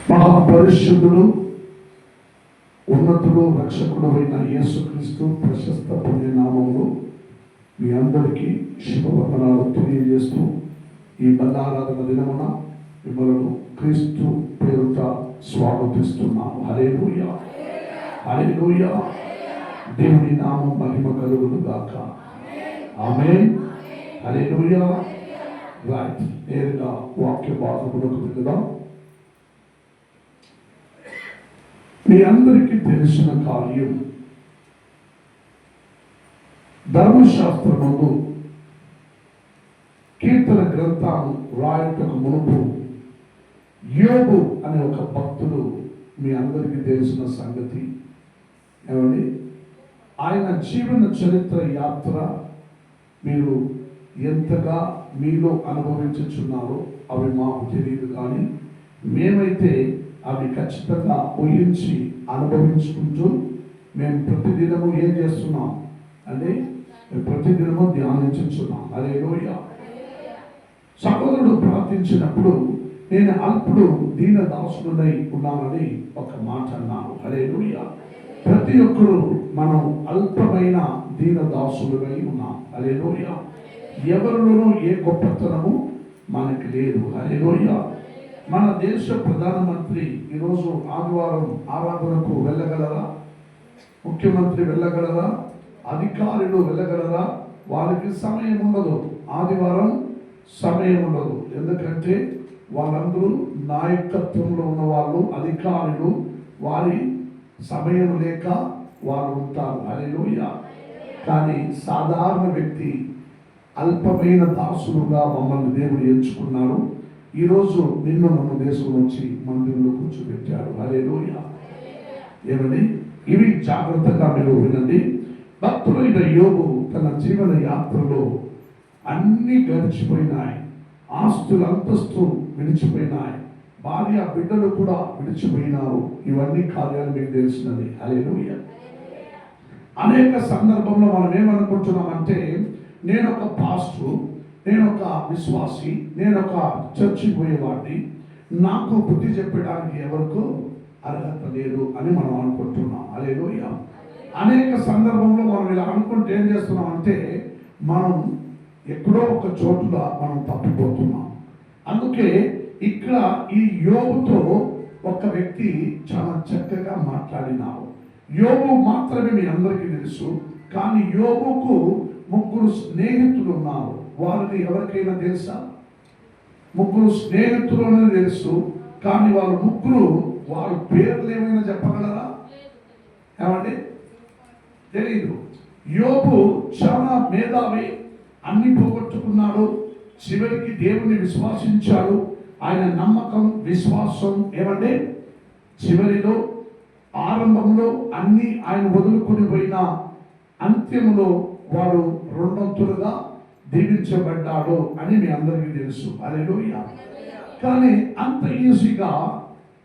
మహాపరిశుద్ధుడు ఉన్నతుడు రక్షకుడు అయిన యేసుక్రీస్తు ప్రశస్త పుణ్య నామములో మీ అందరికీ శుభవందనాలు తెలియజేస్తూ ఈ బల్లారాధన దినమున మిమ్మల్ని క్రీస్తు పేరుట స్వాగతిస్తున్నాను. హల్లెలూయా, హల్లెలూయా. దేవుని నామం మహిమ కలుగును గాక. ఆమేన్, హల్లెలూయా. రైట్, నేరుగా వాక్య భాగములకు వెళ్దాం. మీ అందరికీ తెలిసిన కార్యం, ధర్మశాస్త్రమును కీర్తన గ్రంథాలు రాయటకు మునుపు యోబు అనే ఒక భక్తుడు మీ అందరికీ తెలిసిన సంగతి. ఏమండి, ఆయన జీవన చరిత్ర యాత్ర మీరు ఎంతగా మీలో అనుభవించుచున్నారో అవి మాకు తెలియదు, కానీ మేమైతే అవి ఖచ్చితంగా ఊహించి అనుభవించుకుంటూ మేము ప్రతిదినము ఏం చేస్తున్నాం అంటే ప్రతిదినము ధ్యానించుతున్నాం. హల్లెలూయా. సహోదరుడు ప్రార్థించినప్పుడు నేను అల్పుడు దీన దాసుడై ఉన్నానని ఒక మాట అన్నాను. హల్లెలూయా. ప్రతి ఒక్కరు మనం అల్పమైన దీన దాసులై ఉన్నాం. హల్లెలూయా. ఎవరిలోనూ ఏ గొప్పతనము మనకి లేదు. హల్లెలూయా. మన దేశ ప్రధానమంత్రి ఈరోజు ఆదివారం ఆరాధనకు వెళ్ళగలరా? ముఖ్యమంత్రి వెళ్ళగలరా? అధికారులు వెళ్ళగలరా? వాళ్ళకి సమయం ఉండదు. ఆదివారం సమయం ఉండదు. ఎందుకంటే వాళ్ళందరూ నాయకత్వంలో ఉన్న వాళ్ళు, అధికారులు, వారి సమయం లేక వారు ఉంటారు. హల్లెలూయా. కానీ సాధారణ వ్యక్తి అల్పమైన దాసులుగా మమ్మల్ని దేవుడు ఎంచుకున్నాడు. ఈరోజు నిన్ను మన దేశం నుంచి మందిరంలో కూర్చోబెట్టాడు. హల్లెలూయా. ఏమని ఇవి జాగ్రత్తగా మీరు వినండి. భక్తుడైన యోబు తన జీవన యాత్రలో అన్ని గడిచిపోయినాయి. ఆస్తులు అంతస్తు విడిచిపోయినాయి. భార్య బిడ్డలు కూడా విడిచిపోయినారు. ఇవన్నీ కార్యాలు మీకు తెలిసినది. హల్లెలూయా. అనేక సందర్భంలో మనం ఏమనుకుంటున్నామంటే, నేను ఒక పాస్టర్, నేను ఒక విశ్వాసి, నేను ఒక చర్చికి పోయేవాడిని, నాకు బుద్ధి చెప్పడానికి ఎవరికూ అర్హత లేదు అని మనం అనుకుంటున్నాం. హల్లెలూయా. అనేక సందర్భంలో మనం ఇలా అనుకుంటే ఏం చేస్తున్నాం అంటే, మనం ఎక్కడో ఒక చోటుగా మనం తప్పిపోతున్నాం. అందుకే ఇక్కడ ఈ యోబుతో ఒక వ్యక్తి చాలా చక్కగా మాట్లాడినారు. యోబు మాత్రమే మీ అందరికీ తెలుసు, కానీ యోబుకు ముగ్గురు స్నేహితులు ఉన్నారు. వారిని ఎవరికైనా తెలుసా? ముగ్గురు స్నేహితులు అనేది తెలుసు, కానీ వాళ్ళు ముగ్గురు వారి పేర్లు ఏమైనా చెప్పగలరా? ఏమండి, తెలీదు. యోబు చాలా మేధావి, అన్ని పోగొట్టుకున్నాడు. చివరికి దేవుని విశ్వాసించాడు. ఆయన నమ్మకం, విశ్వాసం ఏమంటే చివరిలో, ఆరంభంలో అన్ని ఆయన వదులుకొని పోయిన అంత్యంలో వాడు రెండొంతులుగా దీవించబడ్డాడు అని మీ అందరికీ తెలుసు. హల్లెలూయా. కానీ అంత ఈజీగా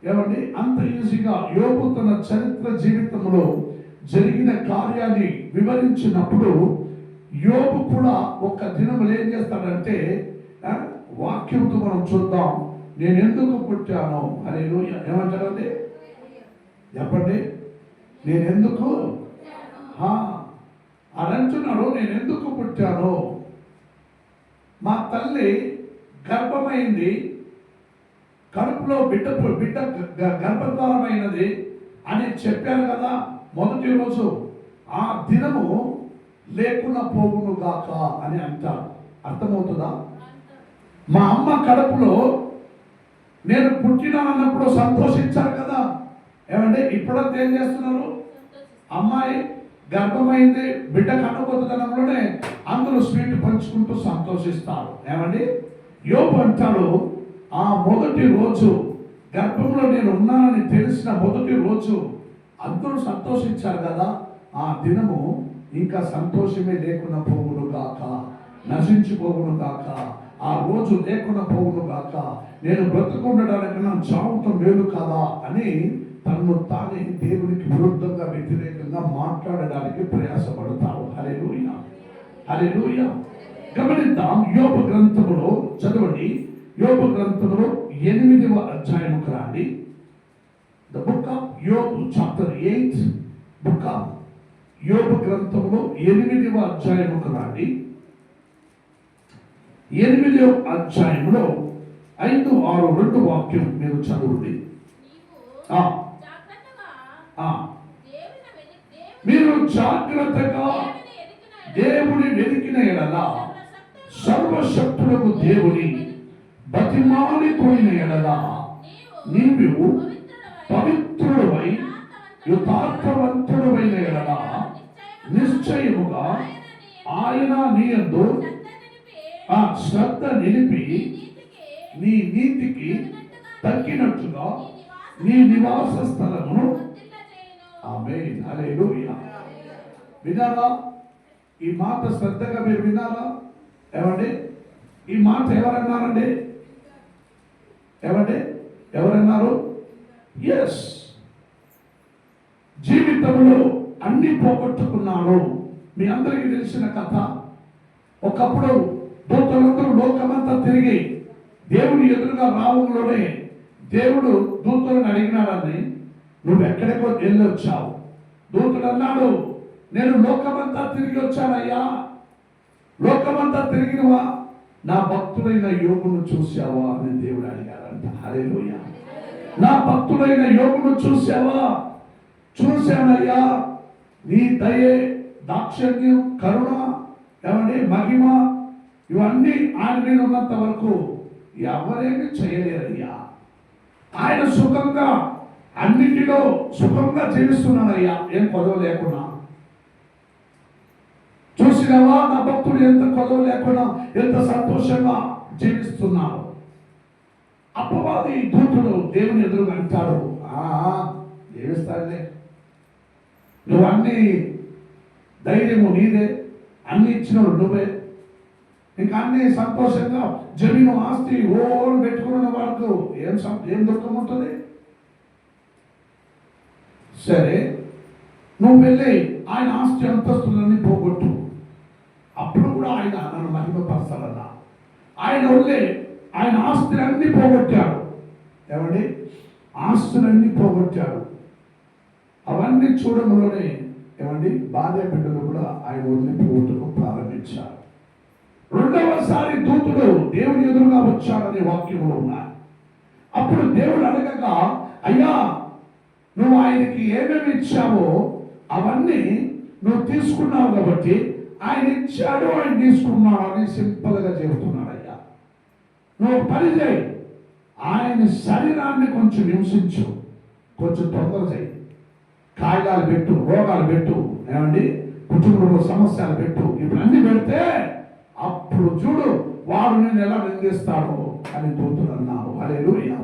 ఏమండి, అంత ఈజీగా యోబు తన చరిత్ర జీవితంలో జరిగిన కార్యాన్ని వివరించినప్పుడు యోబు కూడా ఒక దినములు ఏం చేస్తాడంటే, వాక్యంతో మనం చూద్దాం. నేను ఎందుకు పుట్టాను? హల్లెలూయా. ఏమంటారండి? చెప్పండి. నేను ఎందుకు అని అంటున్నాడు. నేను ఎందుకు పుట్టాను? మా తల్లి గర్భమైంది, కడుపులో బిడ్డ గర్భధారమైనది అని చెప్పాను కదా మొదటి రోజు. ఆ దినము లేకుండా పోగును గాక అని అంటారు. అర్థమవుతుందా? మా అమ్మ కడుపులో నేను పుట్టినానన్నప్పుడు సంతోషించారు కదా. ఏమంటే ఇప్పుడంతా ఏం చేస్తున్నారు? అమ్మాయి గర్భమైంది, బిడ్డ కనుకొద్దనంలోనే అందరూ స్వీట్ పంచుకుంటూ సంతోషిస్తారు. ఏమండి, యోబు అంటాడు, ఆ మొదటి రోజు గర్భంలో నేను ఉన్నానని తెలిసిన మొదటి రోజు అందరూ సంతోషించారు కదా. ఆ దినము ఇంకా సంతోషమే లేకుండా పోగును గాక, నశించిపోగును గాక, ఆ రోజు లేకుండా పోగును గాక, నేను బ్రతుకుండడానికి నా చావుతో మేలు కదా అని తనను తానే దేవునికి విరుద్ధంగా, వ్యతిరేకంగా మాట్లాడడానికి ప్రయాసపడతారు. హల్లెలూయా, హల్లెలూయా. గమనిద్దాం. యోబు గ్రంథములో చదవండి. యోబు గ్రంథములో 8వ అధ్యాయముకు రండి. ద బుక్ ఆఫ్ యోబ్ చాప్టర్ 8, బుక్ ఆఫ్ యోబు గ్రంథంలో 8వ అధ్యాయముకు రండి. 8వ అధ్యాయంలో 5, 6, 2 వాక్యం మీరు చదవండి. మీరు జాగ్రత్తగా దేవుని వెతికిన ఎడల సర్వశక్తులకు దేవుని బతిమాలి పోయిన ఎడల నీవు పవిత్రుడవై యథార్థవంతుడవైన ఎడల నిశ్చయముగా ఆయన నీ యందు శ్రద్ధ నిలిపి నీ నీతికి తగ్గినట్టుగా నీ నివాస స్థలమును ఆమేన్ హల్లెలూయా. వినారా? ఈ మాట శ్రద్ధగా మీరు వినారా? ఏమండి, ఈ మాట ఎవరన్నారండి? ఎవరన్నారు? ఎస్, జీవితంలో అన్ని పోగొట్టుకున్నాడు. మీ అందరికీ తెలిసిన కథ. ఒకప్పుడు దూతలందరూ లోకమంతా తిరిగి దేవుని ఎదురుగా రావడంలోనే దేవుడు దూతలను అడిగినాడని, నువ్వు ఎక్కడికో వెళ్ళి వచ్చావు. దూతుడు అన్నాడు, నేను లోకమంతా తిరిగి వచ్చానయ్యా. లోకమంతా తిరిగినవా? నా భక్తుడైన యోగును చూసావా అని దేవుడు అడిగాడంట. హల్లెలూయా. నా భక్తుడైన యోగును చూసావా? చూశానయ్యా. నీ దయే, దాక్షిణ్యం, కరుణ, ఏమండి మహిమ, ఇవన్నీ ఆయన మీద ఉన్నంత వరకు ఎవరేమి చేయలేరయ్యా. ఆయన సుఖంగా అన్నింటిలో సుఖంగా జీవిస్తున్నాడయ్యా, ఏం కొదవ లేకుండా. చూసినావా నా భక్తుడు ఎంత కొదవ లేకుండా ఎంత సంతోషంగా జీవిస్తున్నాడు. అపవాది దూతుడు దేవుని ఎదురుగా అంటాడు, జీవిస్తాడులే, నువ్వు అన్ని ధైర్యము నీదే, అన్ని ఇచ్చినోడు నువ్వే, ఇంకా అన్ని సంతోషంగా జమీను ఆస్తి ఓరు పెట్టుకున్న వాళ్ళకు ఏం దుఃఖం ఉంటుంది? సరే, నువ్వు వెళ్ళి ఆయన ఆస్తి అంతస్తులన్నీ పోగొట్టు, అప్పుడు కూడా ఆయన నన్ను మహిమపరచాలన్నా. ఆయన వెళ్ళి ఆయన ఆస్తులన్నీ పోగొట్టాడు. ఏమండి, ఆస్తులన్నీ పోగొట్టాడు. అవన్నీ చూడడంలోనే ఏమండి భార్య బిడ్డలు కూడా ఆయన వదిలి పోగొట్టుకు ప్రారంభించారు. రెండవసారి దూతుడు దేవుని ఎదురుగా వచ్చాడనే వాక్యంలో ఉన్నాయి. అప్పుడు దేవుడు అడగగా, అయ్యా నువ్వు ఆయనకి ఏమేమి ఇచ్చావో అవన్నీ నువ్వు తీసుకున్నావు కాబట్టి ఆయన ఇచ్చాడు, ఆయన తీసుకున్నాడు అని సింపుల్గా చెబుతున్నాడు. అయ్యా నువ్వు పని చేయి, ఆయన శరీరాన్ని కొంచెం హింసించు, కొంచెం తొందర చేయి, కాయిదాలు పెట్టు, రోగాలు పెట్టు, ఏమండి కుటుంబంలో సమస్యలు పెట్టు, ఇప్పుడు అన్ని పెడితే అప్పుడు చూడు వాడు నేను ఎలా నిందిస్తాడో అని దూతుడు అన్నాడు. హల్లెలూయా.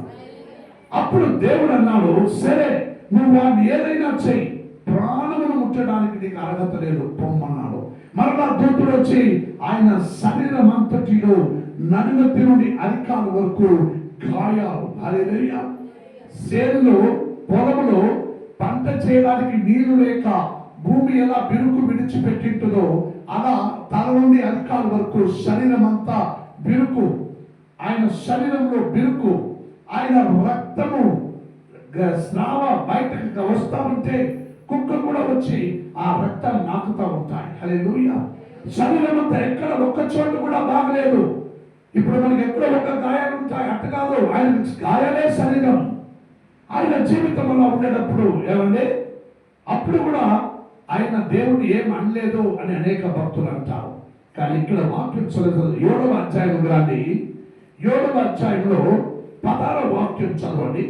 అప్పుడు దేవుడు అన్నాడు, సరే నువ్వు వాడిని ఏదైనా చెయ్యి, ప్రాణమును ముట్టడానికి నీకు అర్హత లేదు, పొమ్మన్నాడు. మరలా దూతుడు వచ్చి ఆయన శరీరం అంతటిలో నడుమతి నుండి అరికాల వరకు గాయాలు. హల్లెలూయా. సేనులో పొలములో పంట చేయడానికి నీరు లేక భూమి ఎలా బిరుకు విడిచిపెట్టింటుందో అలా తల నుండి అరికాల వరకు శరీరం అంతా బిరుకు, ఆయన శరీరంలో బిరుకు, ఆయన రక్తము స్రావ బయటకు వస్తా ఉంటే కుక్క కూడా వచ్చి ఆ రక్తాన్ని నాకుతూ ఉంటాయి. హల్లెలూయా. శరీరం అంతా ఎక్కడ ఒక్క చోటు కూడా బాగలేదు. ఇప్పుడు మనకి ఎక్కడ ఒక గాయాలు ఉంటాయి, అట్ట కాదు, ఆయన గాయాలే శరీరం. ఆయన జీవితంలో ఉండేటప్పుడు ఏమండి అప్పుడు కూడా ఆయన దేవుడు ఏం అనలేదు అని అనేక భక్తులు అంటారు. కానీ ఇక్కడ వాక్యం చదువు 7వ అధ్యాయం గ్రంథి 7వ అధ్యాయంలో 16వ వాక్యం చదవండి.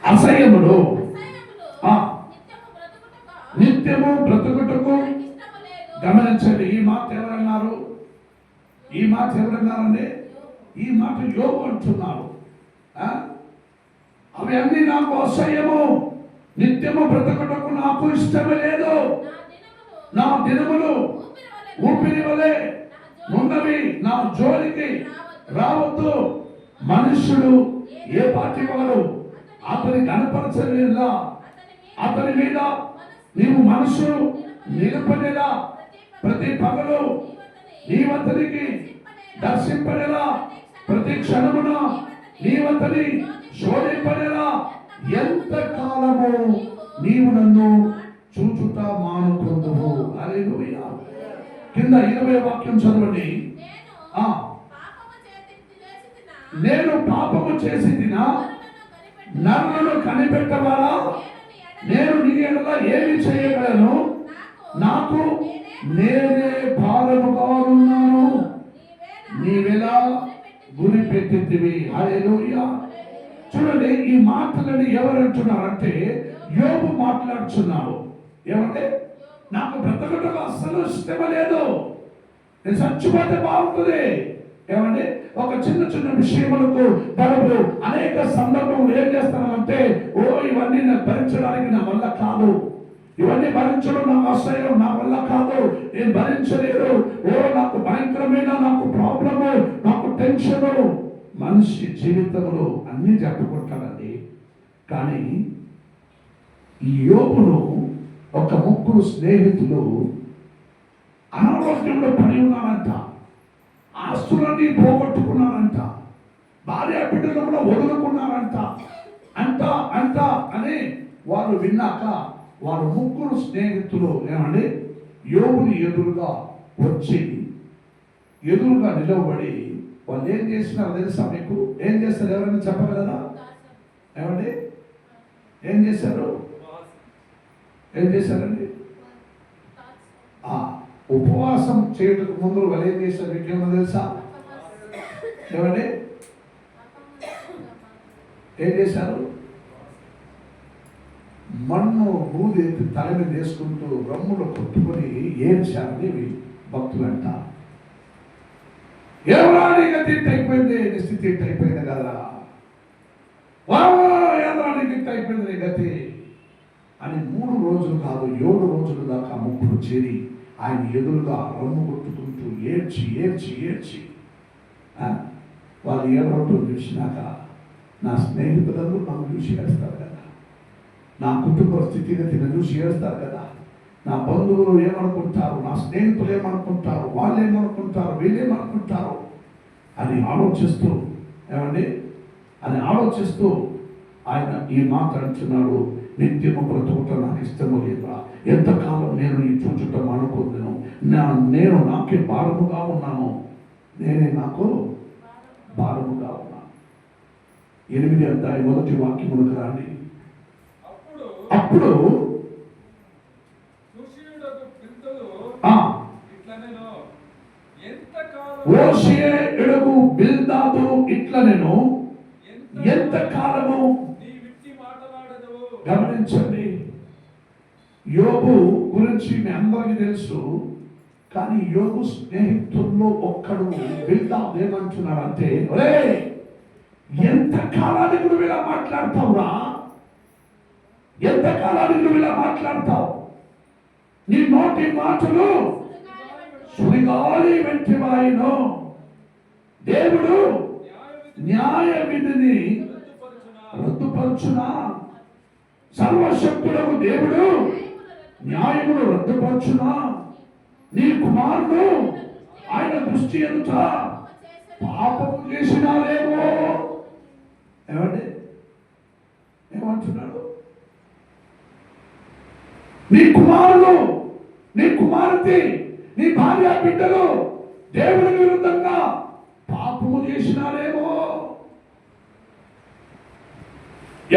అసహ్యములు నిత్యము బ్రతుకుటకు. గమనించండి, ఈ మాట ఎవరన్నారు? ఈ మాట ఎవరన్నారండి? ఈ మాట యోబు అంటున్నారు. అవి అన్ని నాకు అసహ్యము, నిత్యము బ్రతకటకు నాకు ఇష్టమే లేదు. నా దినములు ఊపిరి వలె ఉన్నవి, నా జోలికి రావద్దు. మనుష్యుడు ఏ పాటి వాడు అతని కనపరచలేదా, అతని మీద నీవు మనసు నిలపలేదా? ప్రతి పగలు నీవతనికి దర్శింపనేలా, ప్రతి క్షణమున నీవతని శోధింపనేలా, ఎంత కాలము నీవు నన్ను చూచుట మానుకొందువు. హల్లెలూయా. కింద 20వ వాక్యం చదవండి. నేను పాపము చేసి తినా, నరులను కనిపెట్టవాలా, నేను నీ ఎడల ఏమి చేయగలను, నాకు నేనే భారముగా ఉన్నాను, నీవెలా గురి పెట్టితివి. హల్లెలూయా. చూడండి, ఈ మాటలని ఎవరంటున్నారంటే యోబు మాట్లాడుచున్నాడు. ఏమంటే నాకు బ్రతకటం అస్సలు ఇష్టం లేదు, నేను చచ్చిపోతే బాగుంటుంది. ఏమంటే ఒక చిన్న చిన్న విషయములకు మనము అనేక సందర్భంలో ఏం చేస్తామంటే, ఓ ఇవన్నీ నాకు భరించడానికి నా వల్ల కాదు, ఇవన్నీ భరించడం నాకు అసహ్యం, నా వల్ల కాదు, నేను భరించలేరు, ఓ నాకు భయంకరమైన నాకు ప్రాబ్లము, నాకు టెన్షను. మనిషి జీవితంలో అన్నీ చెప్పుకుంటాడండి. కానీ ఈ యోబును ఒక ముగ్గురు స్నేహితులు అనారోగ్యంలో పడి ఉన్నారంట, ఆస్తులన్నీ పోగొట్టుకున్నారంట, భార్య బిడ్డలు కూడా వదులుకున్నారంట అంట అని వారు విన్నాక వారు ముగ్గురు స్నేహితులు ఏమండి యోబుని ఎదురుగా వచ్చి ఎదురుగా నిలవబడి వాళ్ళు ఏం చేసినారో తెలుసా మీకు? ఏం చేస్తారు? ఎవరైనా చెప్పగలరా? ఏమండి ఏం చేశారు? ఏం చేశారండి? ఉపవాసం చేయటకు ముందు వాళ్ళు ఏం చేశారు? మీకేమో తెలుసా? ఏమండి ఏం చేశారు? మన్ను బూది తల మీద వేసుకుంటూ రమ్ములు కొట్టుకొని ఏడ్చారని భక్తులు అంటారు. ఎవరా నీ గతి అయిపోయింది, నీ స్థితి అయిపోయింది కదా, ఎవరా నీ గతి అయిపోయింది నీ గతి అని 3 రోజులు కాదు 7 రోజుల దాకా ముగ్గురు చేరి ఆయన ఎదురుగా రమ్ము కొట్టుకుంటూ ఏడ్చి వాళ్ళు ఏడవటం చూసినాక నా స్నేహితులందరూ నన్ను చూసి ఏడుస్తారు కదా, నా కుటుంబ స్థితిగతిని చూసి ఏడుస్తారు కదా, నా బంధువులు ఏమనుకుంటారు, నా స్నేహితులు ఏమనుకుంటారు, వాళ్ళు ఏమనుకుంటారు, వీళ్ళేమనుకుంటారు అని ఆలోచిస్తూ ఏమండి అని ఆలోచిస్తూ ఆయన ఈ మాట అంటున్నాడు, నిత్యము బ్రతుకుట నాకు ఇష్టము లేదా, ఎంతకాలం నేను ఈ చూచుటం అనుకున్నాను, నేను నాకే భారముగా ఉన్నాను, నేనే నాకు భారముగా ఉన్నాను. 8వ అధ్యాయం 1వ వాక్యములకు రండి. అప్పుడు ఓషియేయుడగు బిల్దాదు ఇట్లా నేను ఎంతకాలము. గమనించండి, యోబు గురించి మీ అందరికీ తెలుసు, కానీ యోబు స్నేహితుల్లో ఒక్కడు బిల్దాదు ఏమంటున్నాడంటే, ఒరే ఎంత కాలానికి నువ్వు ఇలా మాట్లాడతావురా, ఎంత కాలానికి నువ్వు ఇలా మాట్లాడతావు, నీ నోటి మాటలు సుడిగాలి వెంటి వాయును, దేవుడు న్యాయ విధిని రద్దుపరచునా, సర్వశక్తులకు దేవుడు న్యాయమును రద్దుపరచునా, నీ కుమారుడు ఆయన దృష్టి ఎదుట పాపము చేసినారేమో. ఏమండి ఏమంటున్నాడు? నీ కుమారుడు, నీ కుమార్తె, నీ భార్య బిడ్డలు దేవుని విరుద్ధంగా పాపము చేసినారేమో.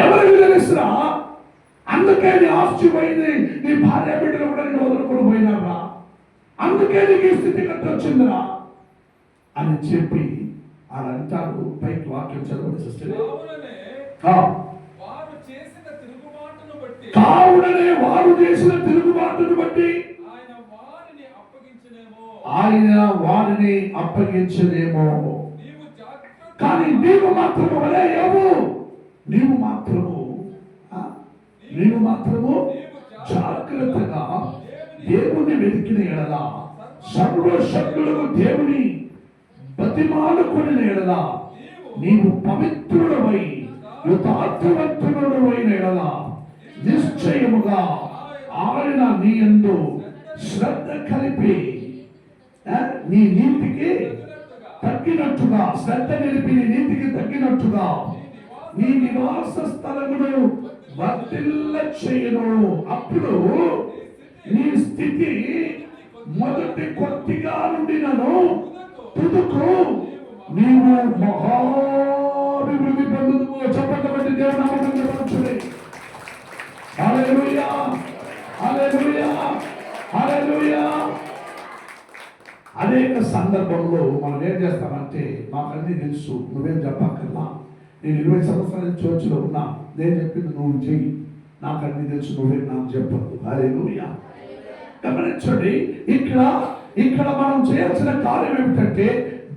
ఎవరికి తెలుసురా? అందుకే నీ ఆస్తి పోయింది, నీ భార్య బిడ్డలు కూడా నేను వదులుకొని పోయినారా, అందుకే నీకు ఈ స్థితిగతి వచ్చిందిరా అని చెప్పి ఆయన అంటాడు. పైకి వాక్యం చదవండి సిస్టర్. కావుననే వారు చేసిన తిరుగుబాటును బట్టి ఆయన వారిని అప్పగించలేమో. కానీ నీవు మాత్రము వలే యోబు, నీవు మాత్రము జాగ్రత్తగా దేవుని వెతికిన ఎడల, సర్వశక్తులకు దేవుని బతిమాలుకుని ఎడల, నీవు పవిత్రుడవై యథార్థవంతుడవైన ఎడల నిశ్చయముగా ఆయన నీ యందు శ్రద్ధ కలిపి నీ నీతికి తగ్గినట్టుగా, శ్రద్ధ నిలిపి నీ నీతికి తగ్గినట్టుగా నీ నివాస స్థలమును వర్ధిల్ల చేయను. అప్పుడు నీ స్థితి మొదటి కొద్దిగా నుండినను తుదకు నీవు మహాభివృద్ధి పొందుదువు. చెప్పబట్టి దేవుడు నామమున పరచుడి. హల్లెలూయా, హల్లెలూయా, హల్లెలూయా. అనేక సందర్భంలో మనం ఏం చేస్తామంటే మాకన్నీ తెలుసు, నువ్వేం చెప్పక్కర్లా, నేను 20 సంవత్సరాల నుంచి చర్చిలో ఉన్నా, నేను చెప్పింది నువ్వు చెయ్యి, నాకన్నీ తెలుసు, నువ్వేం నాకు చెప్పద్దు. హల్లెలూయా. గమనించండి, ఇక్కడ మనం చేయాల్సిన కార్యం ఏమిటంటే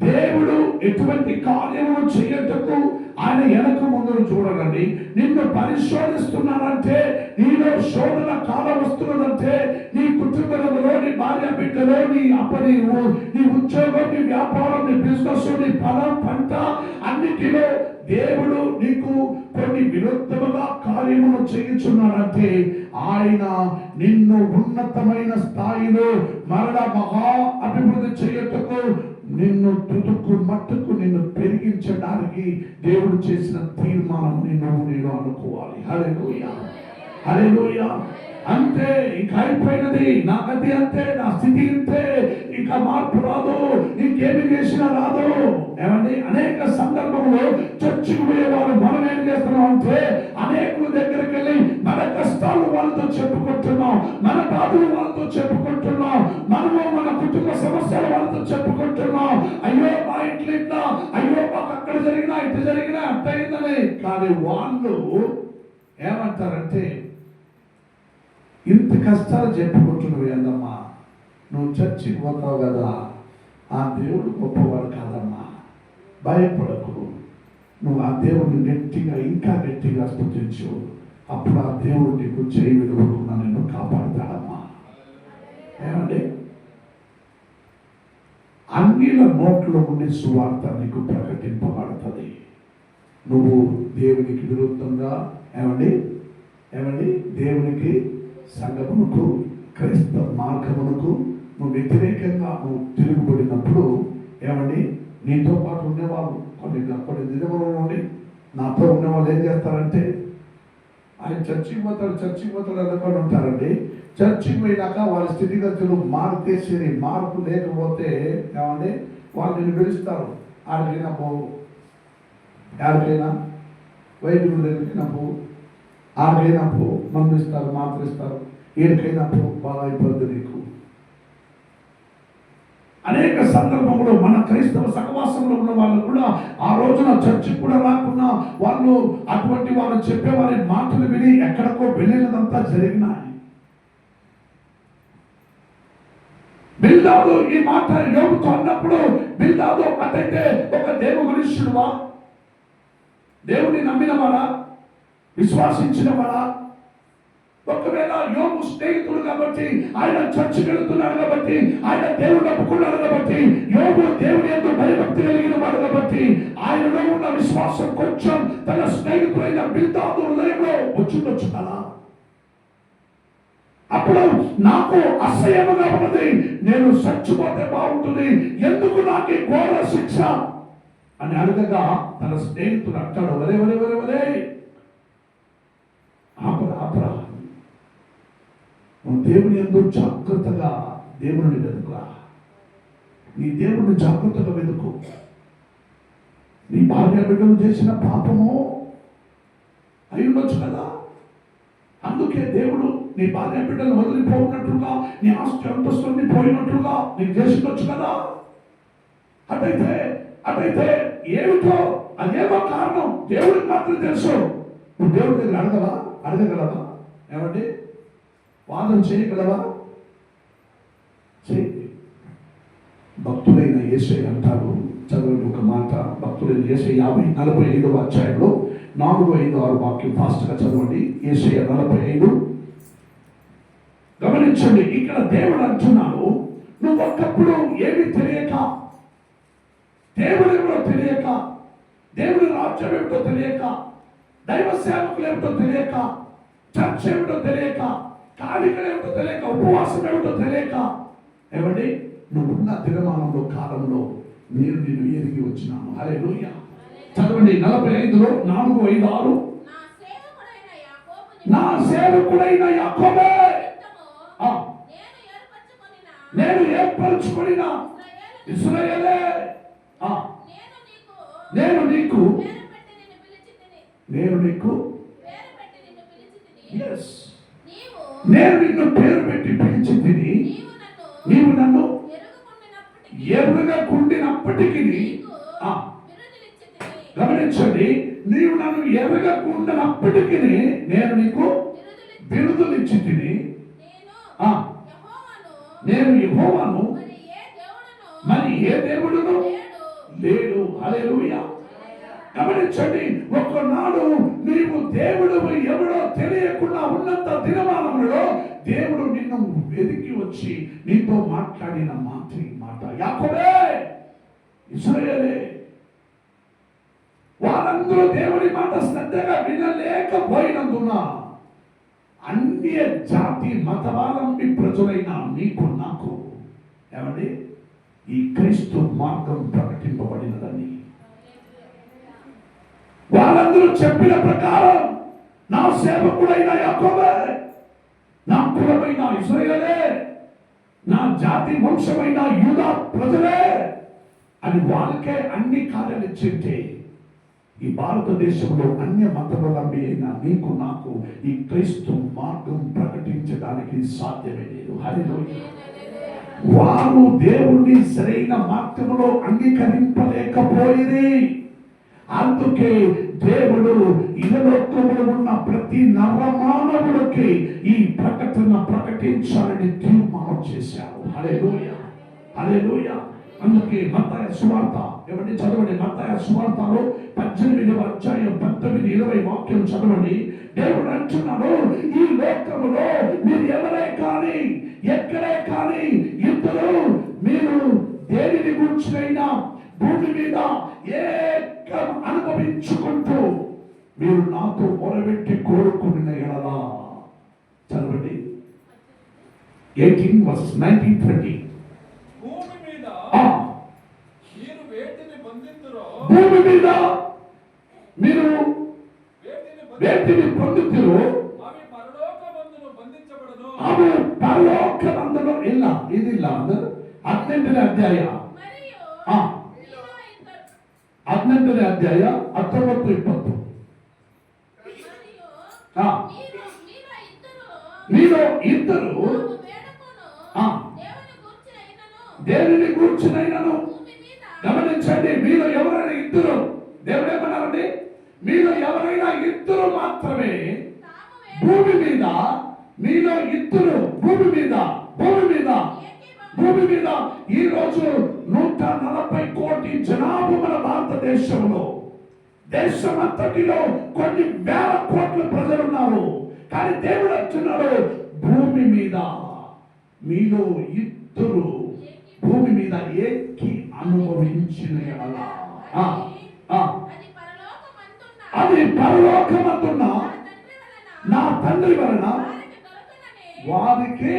దేవుడు ఎటువంటి కార్యము చేయటకు ఆయన వెనక ముందు చూడరండి. నిన్ను పరిశోధిస్తున్నానంటే, నీలో శోధన కాలం వస్తున్నదంటే, నీ కుటుంబంలో, నీ భార్య బిడ్డలో, నీ నీ ఉద్యోగం, నీ వ్యాపారం, నీ బిజినెస్, నీ పొలం, పంట అన్నిటిలో దేవుడు నీకు కొన్ని విరుద్ధముగా కార్యమును చేయించున్నాడంటే ఆయన నిన్ను ఉన్నతమైన స్థాయిలో మరణ మహా అభివృద్ధి చేయటకు, నిన్ను తుదుకు మట్టుకు నిన్ను పెరిగించడానికి దేవుడు చేసిన తీర్మానం నేను అనుకోవాలి. హల్లెలూయా, హల్లెలూయా. అంతే, ఇంకా అయిపోయినది, నా గతి అంతే, నా స్థితి అంతే, ఇంకా మార్పు రాదు, ఇంకేమి చేసినా రాదు. ఏమండి, అనేక సందర్భంలో చర్చికి పోయేవారు మనం ఏం చేస్తున్నాం అంటే అనేకుల దగ్గరికి వెళ్ళి మన కష్టాలు వాళ్ళతో చెప్పుకుంటున్నాం, మన బాధలు వాళ్ళతో చెప్పుకుంటున్నాం, మనము మన కుటుంబ సమస్యలు వాళ్ళతో చెప్పుకుంటున్నాం. అయ్యో మా ఇంట్లో ఇట్లా, అయ్యో మాకు అక్కడ జరిగినా ఇటు జరిగినా అట్ట అయిందని. కానీ వాళ్ళు ఏమంటారంటే, ఇంత కష్టాలు చెప్పుకుంటున్నావు ఏందమ్మా, నువ్వు చర్చికి పోతావు కదా, ఆ దేవుడు గొప్పవాడు కాదమ్మా, భయపడకు, నువ్వు ఆ దేవుడిని గట్టిగా ఇంకా గట్టిగా స్తుతించు, అప్పుడు ఆ దేవుడు నీకు చేయి విడవకుండా నిన్ను కాపాడుతాడమ్మా. ఏమండి, అన్నిల నోట్లో ఉండే సువార్త నీకు ప్రకటింపబడుతుంది. నువ్వు దేవునికి విరుద్ధంగా ఏమండి దేవునికి, సంఘమునకు, క్రైస్తవ మార్గమునకు నువ్వు వ్యతిరేకంగా నువ్వు తిరుగుబడినప్పుడు ఏమండి, నీతో పాటు ఉండేవాళ్ళు కొన్ని దినముల నుండి నాతో ఉండేవాళ్ళు ఏం చేస్తారంటే, ఆయన చర్చికి పోతాడు అనుకొని ఉంటారండి. చర్చికి పోయినాక వాళ్ళ స్థితిగతులు మారితే మార్పు లేకపోతే ఏమండి వాళ్ళు నిన్ను పిలుస్తారు, ఆడికైనా పోవు, ఎవరికైనా వైద్యుల దగ్గరికైనా పోవు, ఆడికైనా పో, మందు ఇస్తారు, మాత్ర ఇస్తారు, ఏడికైనా పో, బాగా అయిపోద్ది నీకు. అనేక సందర్భంలో మన క్రైస్తవ సహవాసంలో ఉన్న వాళ్ళు కూడా ఆ రోజున చర్చికి కూడా రాకున్నా వాళ్ళు అటువంటి వాళ్ళు చెప్పేవారి మాటలు విని ఎక్కడికో వెళ్ళినదంతా జరిగినాయి. బిల్దాదు ఈ మాట యోగుతో అన్నప్పుడు, బిల్దాదు అటైతే ఒక దేవునిష్ఠుడువా, దేవుని నమ్మినవాడా, విశ్వాసించినవాడా? ఒకవేళ యోగు స్నేహితుడు కాబట్టి, ఆయన చర్చికి వెళుతున్నాడు కాబట్టి, ఆయన దేవుడు నమ్ముకున్నాడు కాబట్టి, యోగు దేవుని యందు భయభక్తి కలిగిన వాడు కాబట్టి, ఆయనలో ఉన్న విశ్వాసం కొంచెం తన స్నేహితుడైన బిల్దాదు హృదయంలో వచ్చిండొచ్చు కదా. అప్పుడు నాకు అసహ్యముగా ఉన్నది, నేను చచ్చిపోతే బాగుంటుంది, ఎందుకు నాకు ఈ ఘోర శిక్ష అని అడగగా తన స్నేహితుడు అంటాడు, వరే వరే వరే వరే ఆపరా, నువ్వు దేవుని యందు జాగ్రత్తగా దేవుని వెతుకురా, నీ దేవుని జాగ్రత్తగా వెతుకు. నీ భార్య బిడ్డలు చేసిన పాపము అయి ఉండొచ్చు కదా, అందుకే దేవుడు నీ భార్య బిడ్డలు వదిలిపోయినట్లుగా, నీ ఆస్తి అంతస్తుని పోయినట్లుగా నీకు చేసిండొచ్చు కదా. అటైతే ఏమిటో అదేమో కారణం దేవుడికి మాత్రం తెలుసు. నువ్వు దేవుడి దగ్గర అడగగలవా? ఏమండి, వాదన చేయగలవా? చేయి. భక్తుడైన యేసయ్య అంటారు, చదవండి ఒక మాట, భక్తుడైన యేసయ్య 45వ అధ్యాయంలో 4, 5, 6 వాక్యం ఫాస్ట్గా చదవండి. యేసయ్య 45. గమనించండి, ఇక్కడ దేవుడు అంటున్నాడు, నువ్వు ఒకప్పుడు ఏమి తెలియక, దేవుడు ఏమిటో తెలియక, దేవుడి రాజ్యం ఏమిటో తెలియక, దైవ సేవకులు ఏమిటో తెలియక, చర్చ ఏమిటో తెలియక, కార్యక్రమం ఏమిటో తెలియక, ఉపవాసం ఏమిటో తెలియక, ఏమండి నువ్వున్న దినమానంలో కాలంలో నేను నిన్ను ఎరిగి వచ్చినాను. హల్లెలూయా. చదవండి 45లో 4, 5, 6. నా సేవకుడైన యాకోబే, నేను ఏర్పరచుకొనిన ఇశ్రాయేలే, నేను నీకు నేను నిన్ను పేరు పెట్టి పిలిచింది. నీవు నన్ను ఎరుగకుండినప్పటికీ, గమనించండి, నీవు నన్ను ఎరగకుండానప్పటికీ నేను నీకు బిరుదులు ఇచ్చి తిని, నేను యెహోవాను, మరి ఏ దేవుడును లేడు. హల్లెలూయా. గమనించండి, ఒకనాడు నీవు దేవుడు ఎవడో తెలియకుండా ఉన్నంత దినమానంలో దేవుడు నిన్ను వెతికి వచ్చి నీతో మాట్లాడిన మాట, యాకోబే, ఇశ్రాయేలే. వాళ్ళందరూ దేవుడి మాట శ్రద్ధగా వినలేకపోయినందున అన్య జాతి మతవాలంబి ప్రజలైన నీకు నాకు, ఏమండి, ఈ క్రీస్తు మార్గం ప్రకటింపబడినదని వాళ్ళందరూ చెప్పిన ప్రకారం నా సేవకుడైన యాకోబే, నా కులమైన ఇశ్రాయేలే, నా జాతి వంశమైన యూదా ప్రజలే అని వాళ్ళకే అన్ని కార్యాలు ఇచ్చింటే, ఈ భారతదేశంలో అన్య మతములంబి అయిన నీకు నాకు ఈ క్రీస్తు మార్గం ప్రకటించడానికి సాధ్యమే లేదు. హల్లెలూయా. వారు దేవుణ్ణి సరైన మార్గంలో అంగీకరింపలేకపోయింది. అందుకే దేవుడు ఇహలోకములో ఉన్న ప్రతి నరమానవుడికి ఈ ప్రకటన ప్రకటించాలని తీర్మానం చేశారు. హల్లెలూయా, హల్లెలూయా. అందుకే మత్తయి సువార్త, ఎవరిని చదవండి, మత్తయి సువార్తలో 18వ అధ్యాయం 19, 20 వాక్యం చదవండి. దేవుడు అంటున్నాడు, ఈ లోకములో మీరు ఎవరే కానీ, ఎక్కడే కానీ ఇద్దరు మీరు దేనిని గురించినైనా భూమి మీద ఏకం అనుభవించుకుంటూ మీరు నాతో మొరబెట్టి కోరుకున్న ఎడలా, చదవండి 18 verses 19, 20. భూమి మీద మీరు వేటిని పొందుతురో అవి పరలోకమందును ಇಲ್ಲ. ಇದಿಲ್ಲ ಅಂದ್ರೆ 18ನೇ ಅಧ್ಯಾಯ 19, 20. మీరు ఇద్దరు దేనిని కూర్చునైనను, గమనించండి, మీరు ఎవరైనా ఇద్దరు, దేవుడు ఏమన్నారండి, మీరు ఎవరైనా ఇద్దరు మాత్రమే భూమి మీద, మీలో ఇద్దరు భూమి మీద ఈ రోజు 140 కోటి జనాభా మన భారతదేశంలో, దేశమంతటిలో కొన్ని వేల కోట్ల ప్రజలు ఉన్నారు. కానీ దేవుడు అంటున్నాడు, భూమి మీద మీలో ఇద్దరు భూమి మీద ఏకి అనుభవించిన అది పరలోకమందున్న నా తండ్రి వలన వారికి,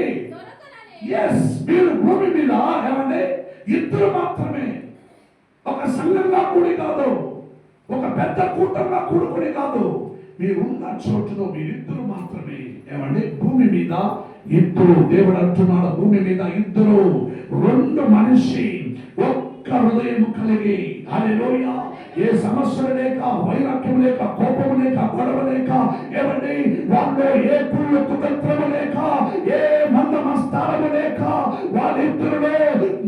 మీరు భూమి మీద ఏమంటే ఇద్దరు మాత్రమే, ఒక సంఘంగా కూడి కాదు, ఒక పెద్ద కూటంగా కూడుకుని కాదు, మీరున్న చోటులో మీరిద్దరు మాత్రమే, ఏమండి, భూమి మీద ఇద్దరు. దేవుడు అంటున్నాడు, భూమి మీద ఇద్దరు, రెండు మనిషి ఒక్క హృదయం కలిగి, హల్లెలూయా, ఏ సమస్యలు లేక, వైరాగ్యం లేక, కోపం లేక, గొడవ లేక, ఏమండి, వాళ్ళు ఏ కుళ్ళు కుతంత్రము లేక, ఏ మందమస్తారము లేక, వాళ్ళిద్దరులో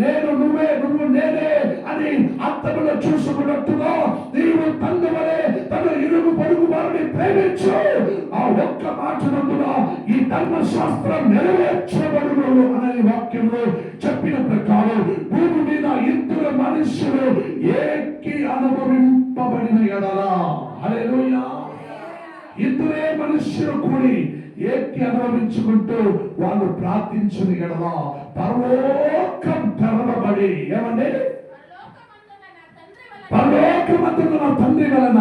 నేను నువ్వే, నువ్వు నేనే అని అర్థములో చూసుకున్నట్టుగా నీవు తండ్రి వలె తన ఇరుగు పొరుగు వారిని ప్రేమించు. ఆ ఒక్క మాట నందున ఈ ధర్మశాస్త్రం నెరవేర్చబడును అనే వాక్యంలో చెప్పిన ప్రకారం భూమి మీద ఇద్దరు మనుషులు ఏకి అనుభవింపబడిన ఎడలా, హల్లెలూయా, ఇద్దరే మనుషులు కూడి ఏకి అనుభవించుకుంటూ వాళ్ళు ప్రార్థించిన ఎడలా పరలోకం తెరవబడి, ఏమండి, పరలోకమందున్న నా తండ్రి వలన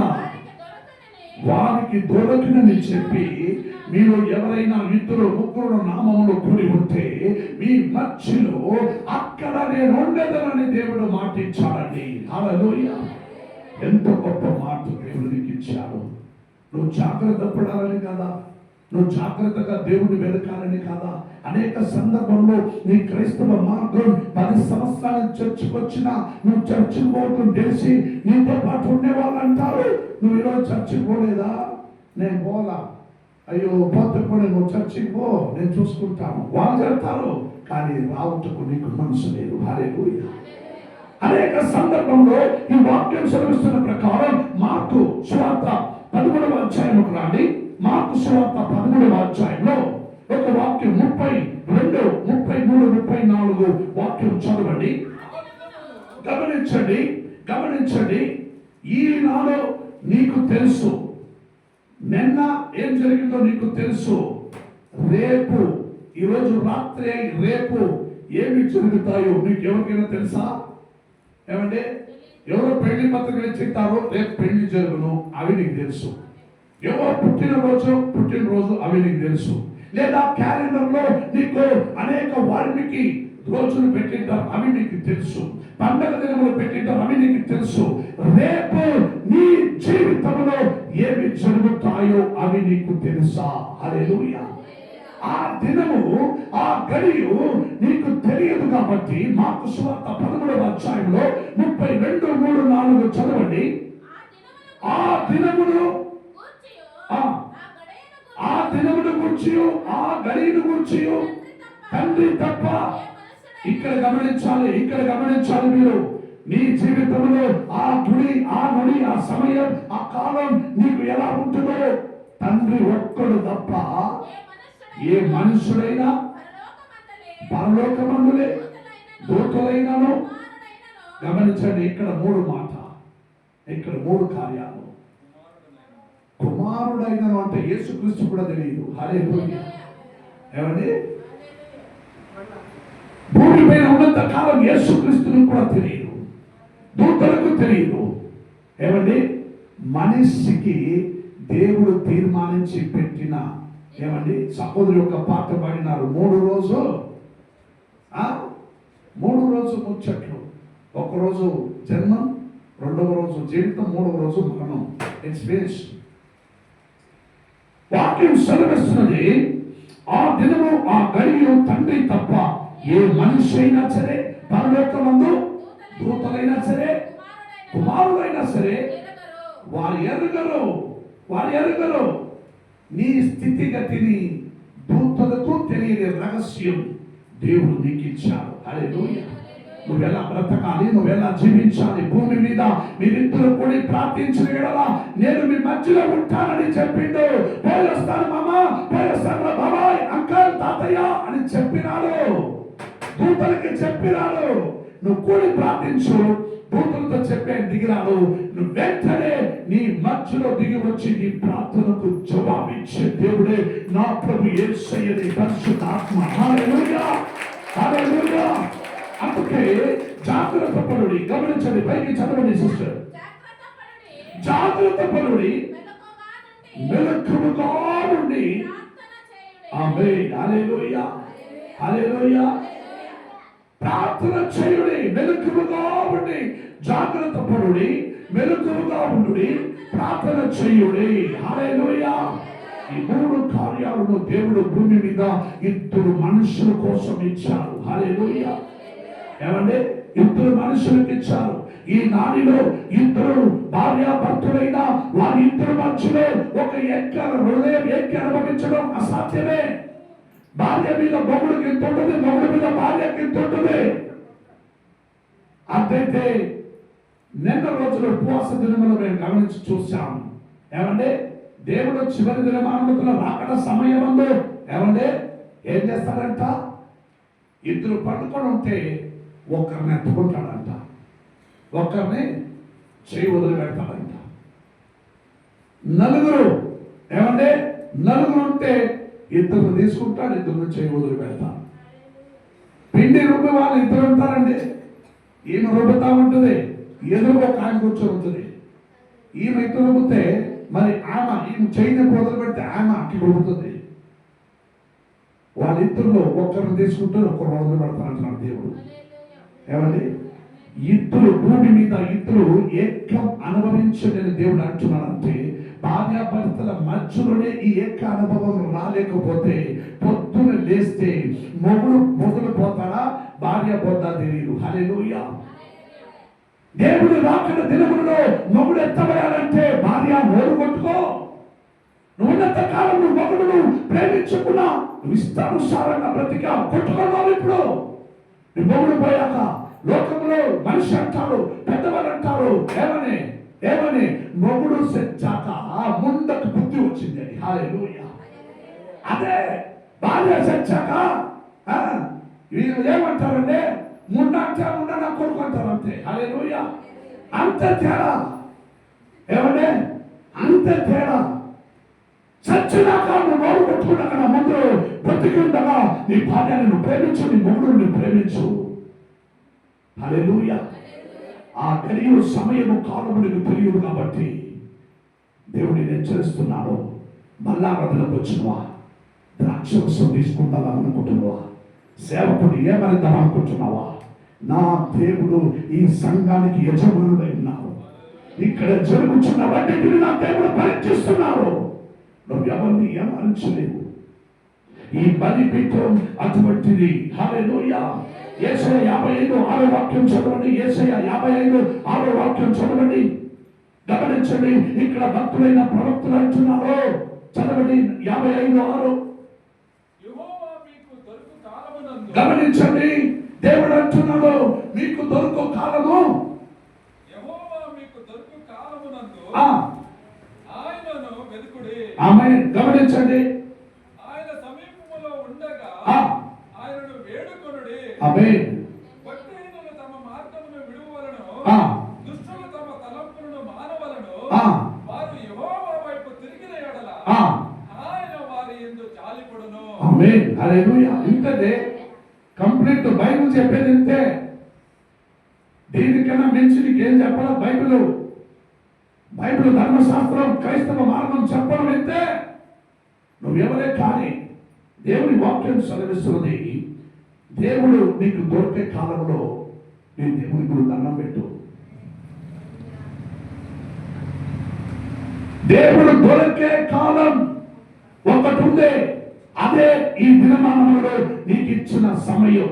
వారికి దొరకనని చెప్పి, మీరు ఎవరైనా ఇద్దరు ముగ్గురు నామములు కూడి ఉంటే మీ మధ్యలో అక్కడ నేను ఉండేదనని దేవుడు మాట ఇచ్చాడండి. హల్లెలూయా. ఎంతో గొప్ప మాట దేవుడు నీకు ఇచ్చాడు. నువ్వు జాగ్రత్త పడాలని కదా, నువ్వు జాగ్రత్తగా దేవుని వెతకాలని కాదా? అనేక సందర్భంలో నీ క్రైస్తవ మార్గం 10 సంవత్సరాల చర్చికి వచ్చినా నువ్వు చర్చికి పోవటం తెలిసి నీతో పాటు ఉండేవాళ్ళు అంటారు, నువ్వు ఈరోజు చర్చికి పోలేదా? నేను పోలా. అయ్యో పోతే కూడా నువ్వు చర్చికి పో, నేను చూసుకుంటాను వాళ్ళు చెప్తారు, కానీ రావుటకు నీకు మనసు లేదు. హల్లెలూయా. అనేక సందర్భంలో ఈ వాక్యం సెలవిస్తున్న ప్రకారం మార్కు సువార్త 13వ అధ్యాయంలోకి రండి. మార్కు సువార్త 13వ అధ్యాయంలో ఒక వాక్యం 32, 33, 34 వాక్యం చదవండి. గమనించండి, గమనించండి. ఈనాడు నీకు తెలుసు, నిన్న ఏం జరిగిందో నీకు తెలుసు, రేపు ఈరోజు రాత్రి రేపు ఏమి జరుగుతాయో మీకు ఎవరికైనా తెలుసా? ఏమంటే ఎవరో పెళ్లి పత్రికలు చెప్తారో రేపు పెళ్లి జరుగును, అవి నీకు తెలుసు. ఎవరో పుట్టినరోజు అవి నీకు తెలుసు. లేదా క్యాలెండర్ లో నీకు అనేక వాల్మీకి రోజులు పెట్టింటారు, అవి నీకు తెలుసు. పండగ దినములు పెట్టింటారు, అవి నీకు తెలుసు. రేపు నీ జీవితంలో ఏమి జరుగుతాయో అవి నీకు తెలుసా? హల్లెలూయా. ఆ దినము ఆ గడియు నీకు తెలియదు కాబట్టి మార్కు సువార్త 13వ అధ్యాయంలో 32, 3, 4 చదవండి. ఆ దినమును గురించి ఆ గడియను గురించి తండ్రి తప్ప. ఇక్కడ గమనించాలి, ఇక్కడ గమనించాలి మీరు. నీ జీవితంలో ఆ గుడి, ఆ నడి, ఆ సమయం, ఆ కాలం నీకు ఎలా ఉంటుందో తండ్రి ఒక్కడు తప్ప ఏ మనుషుడైనా పరలోకమందులే దూతలైనను. గమనించండి, ఇక్కడ 3 మాట, ఇక్కడ 3 కార్యాలు. కుమారుడైనను అంటే యేసుక్రీస్తు కూడా తెలియదు. హల్లెలూయా. ఏమండి? భూమి పైన ఉన్నంత కాలం యేసుక్రీస్తుని కూడా తెలియదు, దూతలకు తెలియదు. ఏమండి? మనిషికి దేవుడు తీర్మానించి పెట్టిన, ఏమండి, సహోదరు యొక్క పాట పాడినారు, 3 రోజు ముచ్చట్లు. ఒకరోజు జన్మం, 2వ రోజు జీవితం, 3వ రోజు మరణం. It's finish. వాక్యం సెలవిస్తున్నది, ఆ దినము ఆ గడియు తండ్రి తప్ప ఏ మనిషి అయినా సరే, పరలోకమందు దూతలైనా సరే, కుమారులైనా సరే వారు ఎరుగరు. నీ స్థితిగతిని దూతలకు తెలియని రహస్యం దేవుడు నీకు ఇచ్చాడు. హల్లెలూయా. నువ్వు ఎలా బ్రతకాలి, నువ్వు ఎలా జీవించాలి, భూమి మీద మీరిద్దరు కూడి ప్రార్థించిన ఎడల నేను మీ మధ్యలో ఉంటానని చెప్పిండు. పోయొస్తాను మామ, పోయొస్తాను బాబాయ్, అంకల్, తాతయ్య అని చెప్పినాడు. దూతలకి చెప్పినాడు. నువ్వు కూడి ప్రార్థించు, దూతలతో చెప్పే దిగిరాడు. నువ్వు వెంటనే నీ మధ్యలో దిగి వచ్చి నీ ప్రార్థనకు జవాబిచ్చే దేవుడే నా ప్రభు యేసయ్యని పరిశుద్ధాత్మ. హల్లెలూయా, హల్లెలూయా. అందుకే జాగ్రత్త పడుడి. గమనించండి, పైకి చదవండి సిస్టర్. జాగ్రత్త పడుడి, మెలకువగా ఉండి. ఆమేన్. హల్లెలూయా, హల్లెలూయా. ప్రార్థన చేయుడి, మెలకువగా ఉండి. జాగ్రత్త పడుడి, మెలకువగా ఉండుడి, ప్రార్థన చేయుడి. హల్లెలూయా. ఈ 3 కార్యాలను దేవుడు భూమి మీద 2 మనుషుల కోసం ఇచ్చారు. హల్లెలూయా. ఏమంటే 2 మనుషులకు ఇచ్చారు. ఈ నాడిలో 2 భార్యాభర్తలైన వారి 2 మధ్యలో ఒక హృదయం ఎక్కి అనుభవించడం అసాధ్యమే. భార్య మీద మొగుడికి ఇంత ఉంటుంది, మొగుడు మీద భార్యకి ఇంత ఉంటుంది. అట్లయితే నిన్న రోజుల ఉపవాస దినములు మేము గమనించి చూసాం. ఏమంటే దేవుడు చివరి దినమానముల రాకడ సమయంలో ఏమంటే ఏం చేస్తాడంట? 2 పట్టుకొని ఉంటే ఒకరిని ఎత్తుకుంటాడంట, ఒకరిని చేయి వదిలి పెడతాడంట. 4 ఏమంటే 4 ఉంటే 2 తీసుకుంటాడు, 2 చేయి వదిలి పెడతాడు. పిండి రుబ్బి వాళ్ళు 2 ఉంటారండి. ఈమె రుబ్బుతా ఉంటుంది, ఎదురు ఒక ఆయన కూర్చొని ఉంటుంది. ఈమె 2 రుబ్బితే మరి ఆమె ఈమె చేయిని వదిలి పెడితే ఆమె అట్టి రుబ్బుతుంది. వాళ్ళిద్దరిలో ఒకరిని తీసుకుంటారు, ఒకరు వదిలి పెడతారు అంటున్నాడు దేవుడు. ఏమండి, ఇద్దరు భూమి మీద ఇద్దరు ఏకం అనుభవించడని దేవుడు అంటున్నాడంటే, భార్యాభర్తల మధ్యలోనే ఈ ఏక అనుభవం రాలేకపోతే పొద్దున లేస్తే మొగుడు పోతాడా, భార్య పోతా తెలియదు. హల్లెలూయా. దేవుడు రాకడ దినములలో మొగుడు ఎత్తబడాలంటే భార్య నోరు కొట్టుకో. నువ్వు ఉన్నంత కాలం నువ్వు మొగుడును ప్రేమించుకున్నా, నువ్వు ఇష్టానుసారంగా బ్రతికా కొట్టుకున్నావు. ఇప్పుడు నీ మొగుడు పోయాక లోకంలో మనిషి అంటారు, పెద్దవాళ్ళు అంటారు, ఏమని మొగుడు సెచ్చాక ముందకు బుద్ధి వచ్చింది అని. హల్లెలూయా. అదే భార్య సెచ్చాక వీళ్ళు ఏమంటారంటే, ముండ అంటే ముండ నా కొడుకు అంటారు అంతే. హల్లెలూయా. అంత తేడా. ఏమంటే అంత తేడా. చచ్చినాక నువ్వు నోరు పెట్టుకున్నాక నా ముందు బ్రతికి ఉండగా నీ భార్యను నువ్వు ప్రేమించు, నీ మొగుడు నువ్వు ప్రేమించు. హల్లెలూయా. ఆ గడియలు సమయము కాలము నీకు తెలియదు కాబట్టి దేవుడిని హెచ్చరిస్తున్నాడు. మల్లారథలకు వచ్చినవా, ద్రాక్షరసం తీసుకుంటామనుకుంటున్నావా, సేవకుడు ఏమనిద్దామనుకుంటున్నావా? నా దేవుడు ఈ సంఘానికి యజమానుడై ఉన్నారు. ఇక్కడ జరుగుతున్న వాటిని నా దేవుడు పరీక్షిస్తున్నారు. నువ్వు ఎవరిని ఏమరించలేవు. ఈ బలిపీఠం అటువంటిది. హల్లెలూయా. యేషయా 55:6 వాక్యం చదవండి. యేషయా 55:6 వాక్యం చదవండి. గమనించండి, ఇక్కడ భక్తులైన ప్రవక్తలు అంటున్నారు. చదవండి 55:6. గమనించండి, దేవుడు అంటున్నాడు, మీకు దొరుకు కాలము, ఆమె. గమనించండి, ఆయన సమీపములో ఉండగా ఆయనను వేడుకొనుడి. ఆమేన్. భక్తిహీనులు తమ మార్గమును విడువవలెను, దుష్టులు తమ తలంపులను మానవలెను. వారు యెహోవా వైపు తిరిగిన యెడల ఆయన వారి యందు జాలిపడును. ఆమేన్. హల్లెలూయా. ఇంతదే కంప్లీట్ బైబిల్ చెప్పేది ఇంతే. దీనికన్నా మించి నీకేం చెప్పాలా? బైబిల్ ధర్మశాస్త్రం క్రైస్తవ మార్గం చెప్పడం అయితే నువ్వెవరే కానీ దేవుని వాక్యం సెలవిస్తున్నది. దేవుడు నీకు దొరికే కాలంలో నీ దేవునికి నువ్వు దండం పెట్టు. దేవుడు దొరికే కాలం ఒకటి ఉందే, అదే ఈ దినమానంలో నీకు ఇచ్చిన సమయం.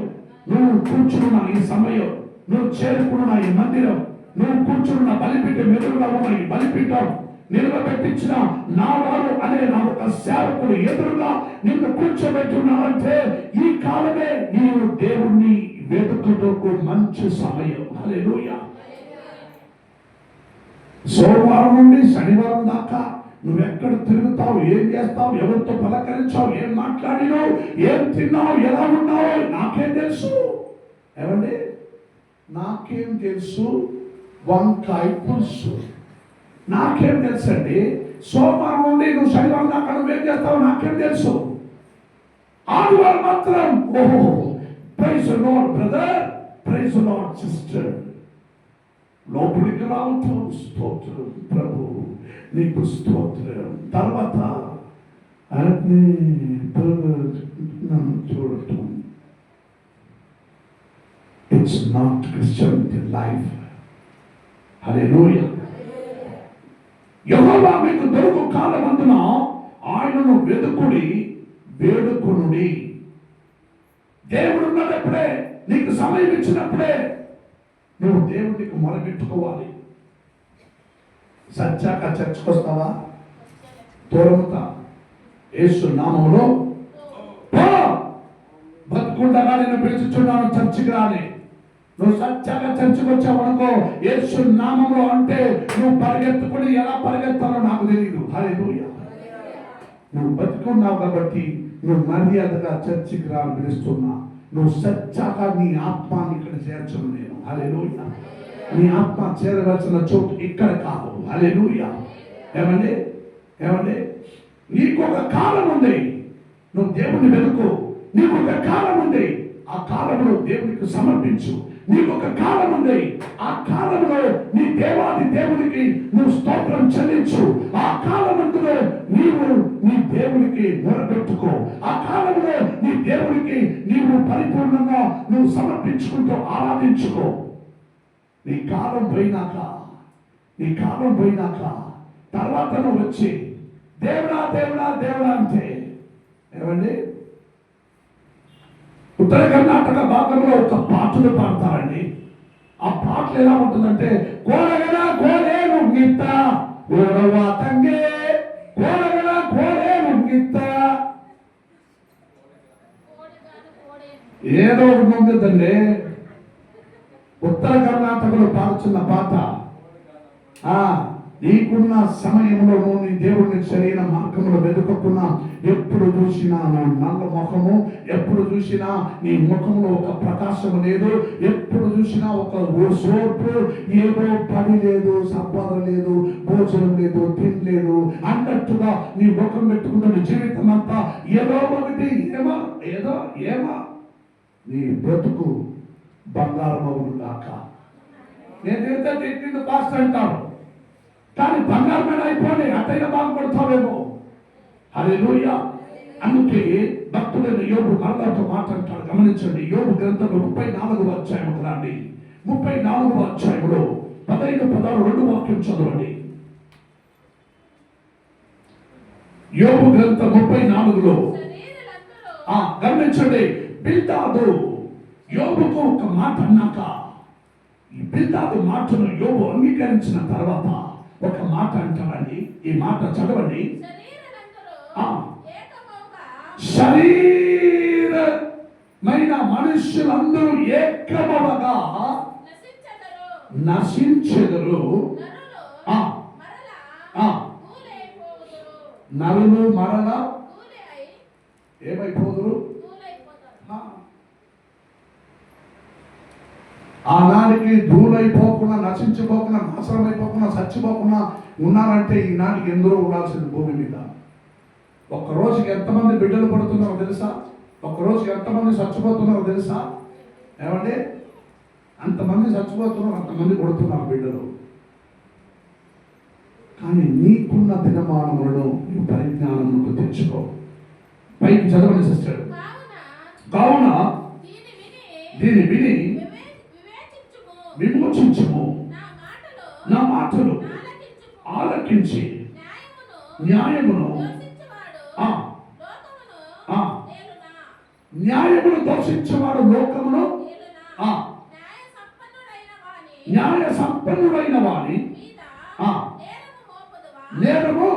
నువ్వు కూర్చున్న ఈ సమయం, నువ్వు చేరుకున్న ఈ మందిరం, నువ్వు కూర్చున్న బలిపీఠం ఎదురుగా ఉన్న ఈ బలిపీఠం, నిలబెట్టించిన నా వారు అనే నా ఒక సేవకుడు ఎదురుగా నిన్ను కూర్చోబెట్టున్నావంటే ఈ కాలమే నీవు దేవుణ్ణి వెతుకుటకు మంచి సమయం. హల్లెలూయా. సోమవారం నుండి శనివారం దాకా నువ్వెక్కడ తిరుగుతావు, ఏం చేస్తావు, ఎవరితో పలకరించావు, ఏం మాట్లాడినావు, ఏం తిన్నావు, ఎలా ఉన్నావు నాకేం తెలుసు. ఏమండి, నాకేం తెలుసు? వంకాయ పులుసు నాకేం తెలుసు అండి. సోమవారం నుండి నువ్వు శనివారం దాకా నువ్వేం చేస్తావు నాకేం తెలుసు. ఆదివారం మాత్రం ఓహో praise the lord brother, praise the lord sister, లోపలికి రావటం, స్తోత్రం ప్రభు నీకు స్తోత్రం. తర్వాత అన్ని నన్ను చూడటం. It's not Christianity life. హల్లెలూయా. యెహోవా మీకు దొరుకు కాలమందున ఆయనను వెదుకుడి, వేడుకొనుడి. దేవుడు ఉన్నప్పుడే, నీకు సమయం ఇచ్చినప్పుడే నువ్వు దేవుడికి మొరపెట్టుకోవాలి. సచ్చాక చర్చకు వస్తావా? దూరముతా యేసు నామములో బతుకుండగా నేను పిలుచుచున్నాను చర్చికి రాని. నువ్వు సత్యాగా చర్చకు వచ్చావు అనుకో, యేసు నామంలో అంటే నువ్వు పరిగెత్తుకుని ఎలా పరిగెత్తాలో నాకు తెలియదు. హల్లెలూయా. నువ్వు బతుకున్నావు కాబట్టి నువ్వు మర్యాదగా చర్చికి రాని పిలుస్తున్నా. నువ్వు సత్యాగా నీ ఆత్మాన్ని ఇక్కడ చేర్చను నేను. హల్లెలూయా. నీ ఆత్మ చేరవలసిన చోటు ఇక్కడ కాదు. హల్లెలూయా. ఏమండి నీకు ఒక కాలం ఉంది, నువ్వు దేవుని వెతుకు. నీకు ఒక కాలం ఉంది, ఆ కాలంలో దేవునికి సమర్పించు. నీకు ఒక కాలం ఉంది, ఆ కాలంలో నీ దేవాది దేవునికి నువ్వు స్తోత్రం చెల్లించు. ఆ కాలమందులో నీవు నీ దేవునికి మొరపెట్టుకో. ఆ కాలంలో నీ దేవుడికి నీవు పరిపూర్ణంగా నువ్వు సమర్పించుకుంటూ ఆరాధించుకో. నీ కాలం పోయినాక తర్వాత నువ్వు వచ్చి దేవుడా దేవుడా దేవుడా అంటే ఏమండి, ఉత్తర కర్ణాటక భాగంలో ఒక పాటలు పాడతారండి. ఆ పాటలు ఎలా ఉంటుందంటే, కోరగల కోలేను గీత ఓరవా తంగే కోరగల కోలేను గీత, ఏదో ఒకటి ఉంటుందండి. ఉత్తర కర్ణాటకలో పాడుతున్న పాట. నీకున్న సమయంలో నువ్వు నీ దేవుడిని సరైన మార్గంలో వెతుకున్నా, ఎప్పుడు చూసినా నువ్వు నల్ల ముఖము, ఎప్పుడు చూసినా నీ ముఖంలో ఒక ప్రకాశం లేదు, ఎప్పుడు చూసినా ఒక సోర్పు, ఏదో పని లేదు, సంపాదన లేదు, భోజనం లేదు, తినలేదు అన్నట్టుగా నీ ముఖం పెట్టుకున్న జీవితం అంతా ఏదో ఒకటి ఏమా నీ బ్రతుకు బంగారం అవును కాక. నేనైతే తిట్టింది పాస్టర్ అంటారు, కానీ బంగారమైన అయిపోయి అట్టయినా బాగుపడతావేమో. హల్లెలూయా. అందుకే భక్తుడైన యోబు మరలాతో మాట్లాడతాడు. గమనించండి, యోబు గ్రంథంలో 34వ అధ్యాయం రండి. 34వ అధ్యాయంలో 15, 16 2 వాక్యం చదవండి. యోబు గ్రంథం 34లో గమనించండి, బిల్దాదు యోబుకు ఒక మాట అన్నాక, ఈ బిల్దాదు మాటను యోబు అంగీకరించిన తర్వాత ఒక మాట అంటారండి. ఈ మాట చదవండి. శరీరమైన మనుషులందరూ ఏకమవగా నశించెదరు, నరులు మరలా ఏమైపోదురు. ఆనాటికి ధూళైపోకుండా, నశించిపోకుండా, నాశనమైపోకుండా, చచ్చిపోకుండా ఉన్నారంటే ఈనాటికి ఎందరో ఉండాల్సింది భూమి మీద. ఒక్క రోజుకి ఎంతమంది బిడ్డలు పడుతున్నారో తెలుసా? ఒక్క రోజుకి ఎంతమంది చచ్చిపోతున్నారో తెలుసా? ఏమండి, అంతమంది చచ్చిపోతున్నారు, అంతమంది పడుతున్నారు బిడ్డలు. కానీ నీకున్న దినమానములను నీ పరిజ్ఞానమును తెచ్చుకో. పైకి చదవండి సిస్టర్. కావున దీన్ని విని విమోచించుము, నా మాటలు ఆలకించి న్యాయమును దోషించేవాడు లోకమును న్యాయ సంపన్నుడైన వాని నేరము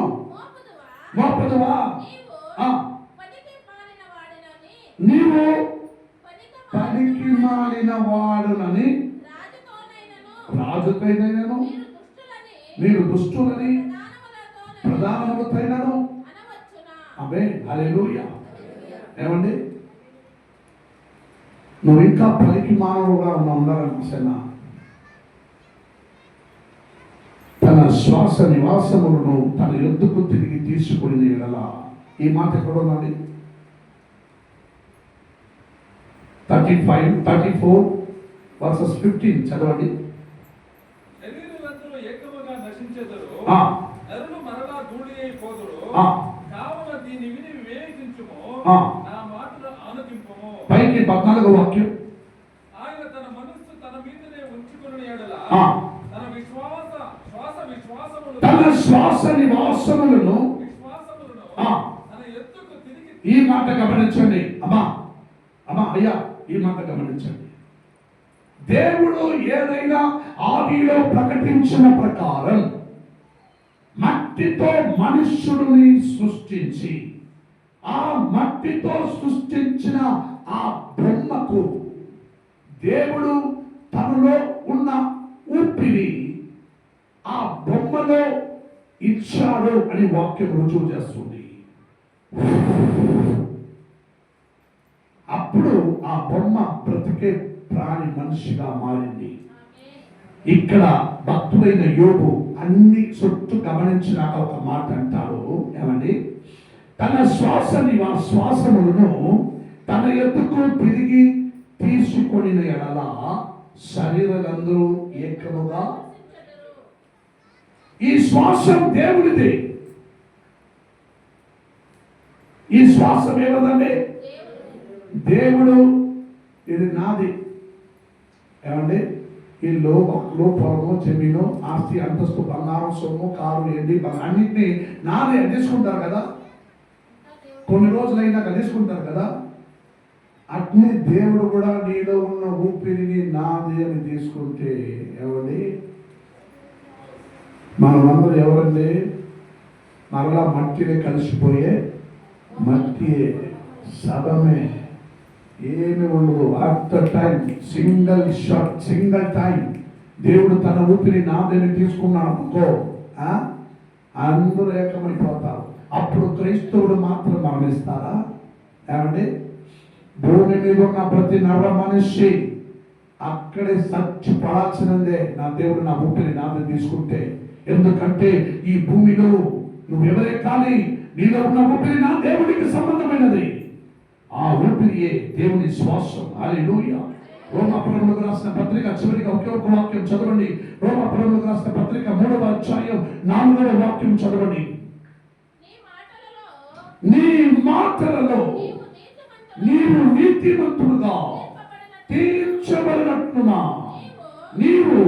మోపదువా. నీవు పనికి మాలిన వాడునని రాజుకైనను మీరు దుష్టులని ప్రధానములైనను. అవే హల్లెలూయా. ఏమండి, నువ్వు ఇంకా పనికి మానవుగా ఉండాలనిపిస్తున్నా, తన శ్వాస నివాసములను తన యొద్దకు తిరిగి తీసుకుని ఎడలా. ఈ మాట ఎక్కడ ఉన్నది? 34 verses 15 చదవండి. ఏకముగా నశించెదరు, నరులు మరలా ధూళి అయిపోదురు. కావున దీన్ని విని వివేచించుము, నా మాటలు ఆలకింపుము. పైకి 14వ వాక్యం. ఆయన తన మనస్సు తన మీదనే ఉంచుకుని ఎడల తన శ్వాస నివాసములను తన ఎత్తుకు తిరిగి. ఈ మాట గమనించండి అమ్మా అయ్యా, ఈ మాట గమనించండి. దేవుడు ఏదైనా ఆదిలో ప్రకటించిన ప్రకారం మట్టితో మనుష్యుడిని సృష్టించి, ఆ మట్టితో సృష్టించిన ఆ బ్రహ్మకు దేవుడు తనలో ఉన్న ఊపిరి ఆ బొమ్మలో ఇచ్చాడు అని వాక్యం రుజువు చేస్తుంది. అప్పుడు ఆ బొమ్మ బ్రతికే ప్రాణి మనిషిగా మారింది. ఇక్కడ భక్తుడైన యోబు అన్ని చుట్టూ గమనించినాక ఒక మాట అంటాడు. ఏమండి, తన శ్వాసములను తన ఎద్దుకు తిరిగి తీసుకొని ఎడల శరీరాలందరూ ఏకముగా. ఈ శ్వాసం దేవుడిది. ఈ శ్వాసం ఏమదండి? దేవుడు ఇది నాది. ఏమండి? ఈ లోకంలో పొలము, జమీను, ఆస్తి, అంతస్తు, బంగారం, సొమ్ము, కారు, ఎండి, అన్నింటినీ నాదే తీసుకుంటారు కదా. కొన్ని రోజులైనాక తీసుకుంటారు కదా. అట్లే దేవుడు కూడా నీలో ఉన్న ఊపిరిని నాది అని తీసుకుంటే ఏమండి? మనమందరూ ఎవరండి? మరలా మట్టిని కలిసిపోయే మట్టియే, శవమే, ఏమి ఉండదు. After time single shot, single time దేవుడు తన ఊపిరి నాదని తీసుకున్నాడు అనుకో, అందరూ ఏకమైపోతారు. అప్పుడు క్రైస్తవుడు మాత్రం మరణిస్తారా? ఏమండి? భూమి మీద ఉన్న ప్రతి నర మనిషి అక్కడే సచ్చి పడాల్సినదే. నా దేవుడు నా ఊపిరి నాదని తీసుకుంటే. ఎందుకంటే ఈ భూమిలో నువ్వెవరే కానీ నీలో ఉన్న ఊపిరి నా దేవుడికి సంబంధమైనది. ఆ ఊపిరియే దేవుని శ్వాసం. హల్లెలూయా. రోమాపురములకు రాసిన పత్రిక చివరిగా ఒకే ఒక వాక్యం చదవండి. రోమాపురములకు రాసిన పత్రిక 3వ అధ్యాయం 4వ వాక్యం చదవండి. నీ మాటలలో నీవు నీతిమంతుడుగా తీర్చబడినట్లుగా నీవు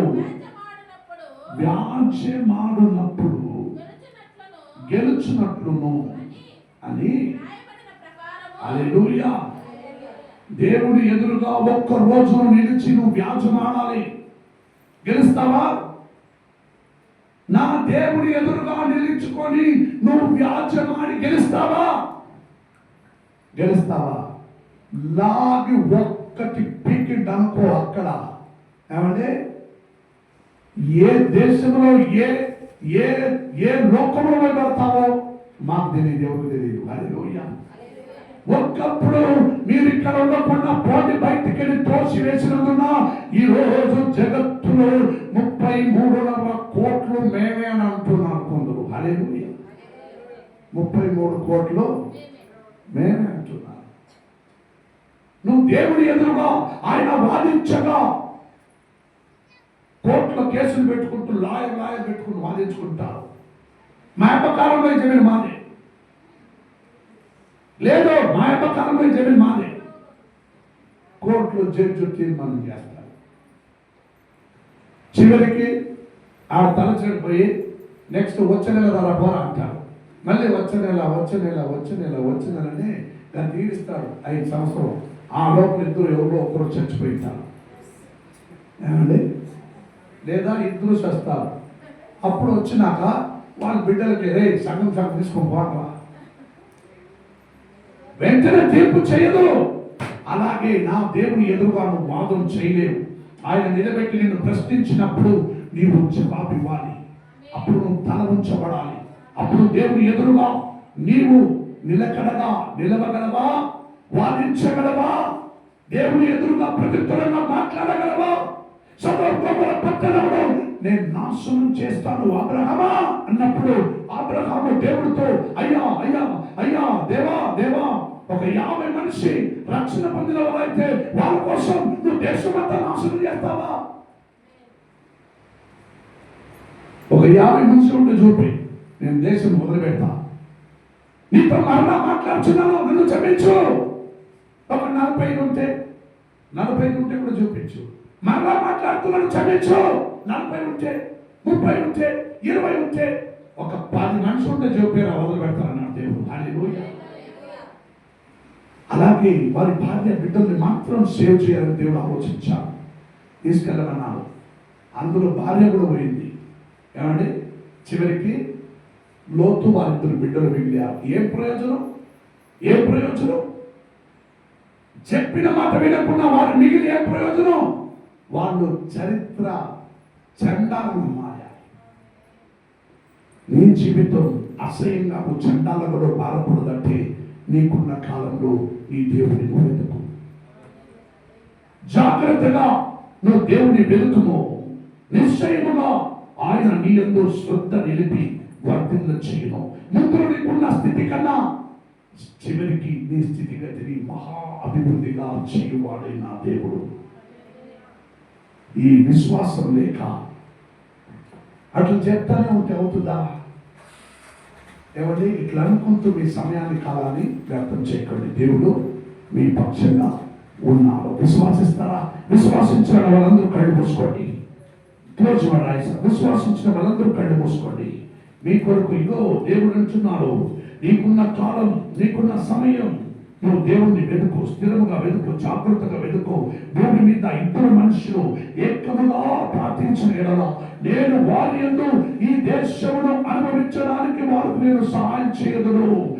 వ్యాజ్యమాడునప్పుడు గెలుచునట్లును అని. హల్లెలూయా. దేవుని ఎదురుగా ఒక్క రోజును నిలిచి నువ్వు వ్యాజ్యమాడాలి. గెలుస్తావా? నా దేవుని ఎదురుగా నిలుచుకొని నువ్వు వ్యాజ్యమాడి గెలుస్తావా? గెలుస్తావా? లాగి ఒక్కటి పీకిండి అనుకో అక్కడ. ఏమంటే ఏ దేశంలో ఏ ఏ ఏ లోకంలో పడతావో మాకు తెలియదు, ఎవరికి తెలియదు. హల్లెలూయా. ఒక్కప్పుడు మీరు ఇక్కడ ఉండకుండా పోటీ బయటికి వెళ్ళి తోసి వేసినందున ఈ రోజు జగత్తులో 33.5 కోట్లు మేమే అని అంటున్నారు కొందరు. హల్లెలూయా. 33 కోట్లు మేమే అంటున్నారు. నువ్వు దేవుని ఎదురుగా ఆయన వాదించగా కోర్టులో కేసులు పెట్టుకుంటూ లాయర్ పెట్టుకుని వాదించుకుంటారు. మా యొక్క కాలంలో జమీన్ మాదే, లేదో మా యొక్క కాలంలో జమీన్ మాదే. కోర్టులో జడ్జి తీర్మానం చేస్తారు. చివరికి ఆ తలచెడిపోయి నెక్స్ట్ వచ్చే నెల ధర పోరా అంటారు. మళ్ళీ వచ్చే నెలని దాన్ని తీరుస్తాడు 5 సంవత్సరం. ఆ లోపల ఇద్దరు ఎవరో ఒకరు చచ్చిపోయింటారు. ఏమండి? లేదా ఇద్దరు చేస్తారు. అప్పుడు వచ్చినాక వాళ్ళ బిడ్డలకి రే సగం తీసుకొని పోరా, వెంటనే తీర్పు చేయదు. అలాగే నా దేవుని ఎదురుగా నువ్వు వాదం చేయలేవు. ఆయన నిలబెట్టి నిన్ను ప్రశ్నించినప్పుడు నీవు జవాబు ఇవ్వాలి. అప్పుడు నువ్వు తల ఉంచబడాలి. అప్పుడు దేవుని ఎదురుగా నీవు నిలవగలవా? వాదించగలవా? దేవుని ఎదురుగా ప్రతిత్తులంగా మాట్లాడగలవా? సొదొమ పట్టణంలో నేను నాశనం చేస్తాను అబ్రహామా అన్నప్పుడు అబ్రహాము దేవుడితో అయ్యా దేవా ఒక 50 మనిషి రక్షణ పొందిన వాళ్ళైతే వాళ్ళ కోసం నువ్వు దేశమంతా నాశనం చేస్తావా? ఒక 50 మనిషి ఉంటే చూపి నేను దేశం మొదలుపెడతా. నీతో మరలా మాట్లాడుతున్నాను, నన్ను క్షమించు. ఒక 40 ఉంటే కూడా చూపించు. మరలా మాట్లాడుతున్నాను, క్షమించు. 40 ఉంటే, 30 ఉంటే, 20 ఉంటే, ఒక 10 మనుషులు ఉంటే చూపిరా వదిలి పెడతారన్నాడు దేవుడు. హల్లెలూయా. అలాగే వారి భార్య బిడ్డల్ని మాత్రం సేవ్ చేయాలని దేవుడు ఆలోచించాడు. తీసుకెళ్ళమన్నాడు. అందులో భార్య కూడా పోయింది. ఏమండి? చివరికి లోతు వారిద్దరు బిడ్డలు మిగిలారు. ఏం ప్రయోజనం? చెప్పిన మాట వినకుండా వారు మిగిలి ఏం ప్రయోజనం? వాళ్ళు చరిత్ర చండాలను మారాలి. నీ జీవితం అసహ్యంగా నువ్వు చండాలలో బాధపడదంటే నీకున్న కాలంలో నీ దేవుని నువ్వు వెతుకు. జాగ్రత్తగా నువ్వు దేవుని వెతుకుము. నిశ్చయముగా ఆయన నీ యందు శ్రద్ధ నిలిపి వర్ధిల్ల చేయను. ముందు నీకున్న స్థితి కన్నా చివరికి నీ స్థితిగతిని మహా అభివృద్ధిగా చేయువాడే నా దేవుడు. ఈ విశ్వాసం లేక అట్లా చెప్తానే ఉంటే అవుతుందా? ఏమండి? ఇట్లా అనుకుంటూ మీ సమయాన్ని కాలాన్ని వ్యర్థం చేయకండి. దేవుడు మీ పక్షంగా ఉన్నారు. విశ్వాసిస్తారా? విశ్వాసించిన వాళ్ళందరూ కళ్ళు మూసుకోండి. Close your eyes. విశ్వాసించిన వాళ్ళందరూ కళ్ళు మూసుకోండి. మీ కొరకు ఇగో దేవుడు అంటున్నాడు, నీకున్న కాలం, నీకున్న సమయం, నువ్వు దేవుణ్ణి వెతుకు, స్థిరముగా వెతుకు, జాగ్రత్తగా వెతుకు. భూమి మీద ఇద్దరు మనుషులు ఏకముగా ప్రార్థించిన ఎడల నేను వారి యందు ఈ దేశమును అనుభవించడానికి వారికి నేను సహాయం చేయదును.